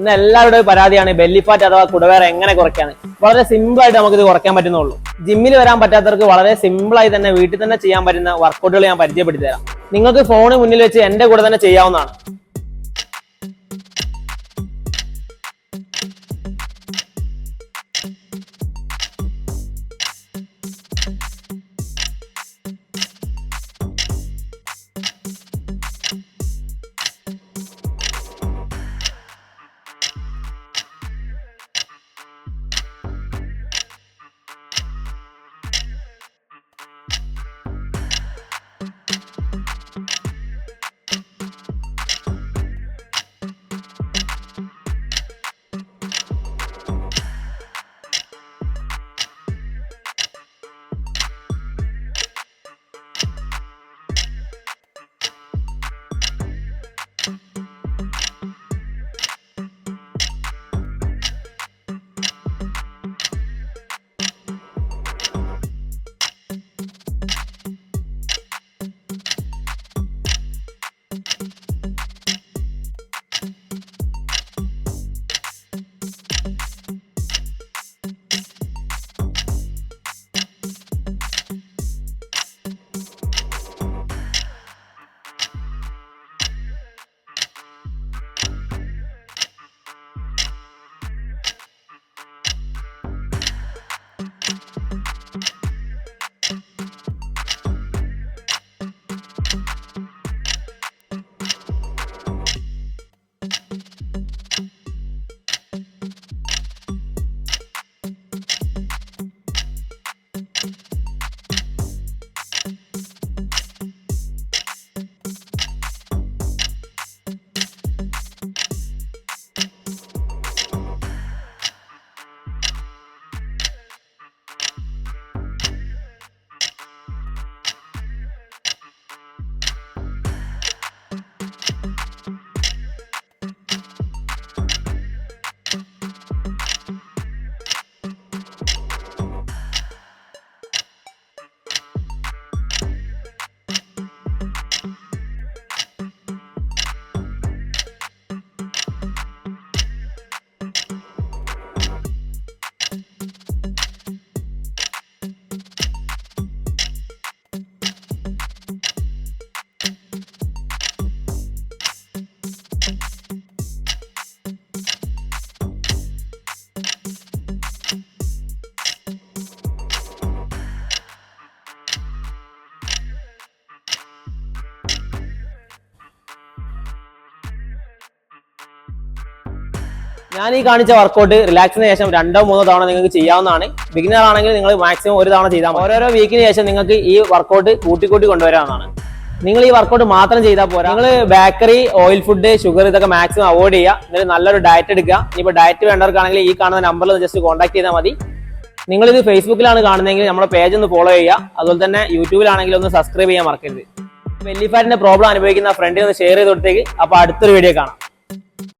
ഇന്ന് എല്ലാവരുടെയും പരാതിയാണ് ബെല്ലി ഫാറ്റ് അഥവാ കുടവേറ എങ്ങനെ കുറയ്ക്കാണ്. വളരെ സിമ്പിൾ ആയിട്ട് നമുക്ക് ഇത് കുറയ്ക്കാൻ പറ്റുന്നുള്ളൂ. ജിമ്മിൽ വരാൻ പറ്റാത്തവർക്ക് വളരെ സിമ്പിൾ ആയി തന്നെ വീട്ടിൽ തന്നെ ചെയ്യാൻ പറ്റുന്ന വർക്കൗട്ടുകൾ ഞാൻ പരിചയപ്പെടുത്തി തരാം. നിങ്ങൾക്ക് ഫോണ് മുന്നിൽ വെച്ച് എന്റെ കൂടെ തന്നെ ചെയ്യാവുന്നതാണ്. ഞാൻ ഈ കാണിച്ച വർക്കൗട്ട് റിലാക്സിന് ശേഷം 2-3 തവണ നിങ്ങൾക്ക് ചെയ്യാവുന്നതാണ്. ബിഗിനർ ആണെങ്കിൽ നിങ്ങൾ മാക്സിമം ഒരു തവണ ചെയ്താൽ മതി. ഓരോരോ വീക്കിന് ശേഷം നിങ്ങൾക്ക് ഈ വർക്കൗട്ട് കൂട്ടി കൊണ്ടുവരാവുന്നതാണ്. നിങ്ങൾ ഈ വർക്കൗട്ട് മാത്രം ചെയ്താൽ പോരാ. നിങ്ങൾ ബേക്കറി, ഓയിൽ ഫുഡ്, ഷുഗർ ഇതൊക്കെ മാക്സിമം അവോയ്ഡ് ചെയ്യുക. എന്നിട്ട് നല്ലൊരു ഡയറ്റ് എടുക്കുക. ഇനിയിപ്പോൾ ഡയറ്റ് വേണ്ടവർക്കാണെങ്കിൽ ഈ കാണുന്ന നമ്പറിൽ ജസ്റ്റ് കോൺടാക്ട് ചെയ്താൽ മതി. നിങ്ങളിത് ഫേസ്ബുക്കിലാണ് കാണുന്നതെങ്കിൽ നമ്മുടെ പേജ് ഒന്ന് ഫോളോ ചെയ്യുക. അതുപോലെ തന്നെ യൂട്യൂബിലാണെങ്കിൽ ഒന്ന് സബ്സ്ക്രൈബ് ചെയ്യാൻ മറക്കരുത്. ബെല്ലി ഫാറ്റിന്റെ പ്രോബ്ലം അനുഭവിക്കുന്ന ഫ്രണ്ടിന് ഒന്ന് ഷെയർ ചെയ്ത് കൊടുത്തേക്ക്. അപ്പോൾ അടുത്തൊരു വീഡിയോ കാണാം.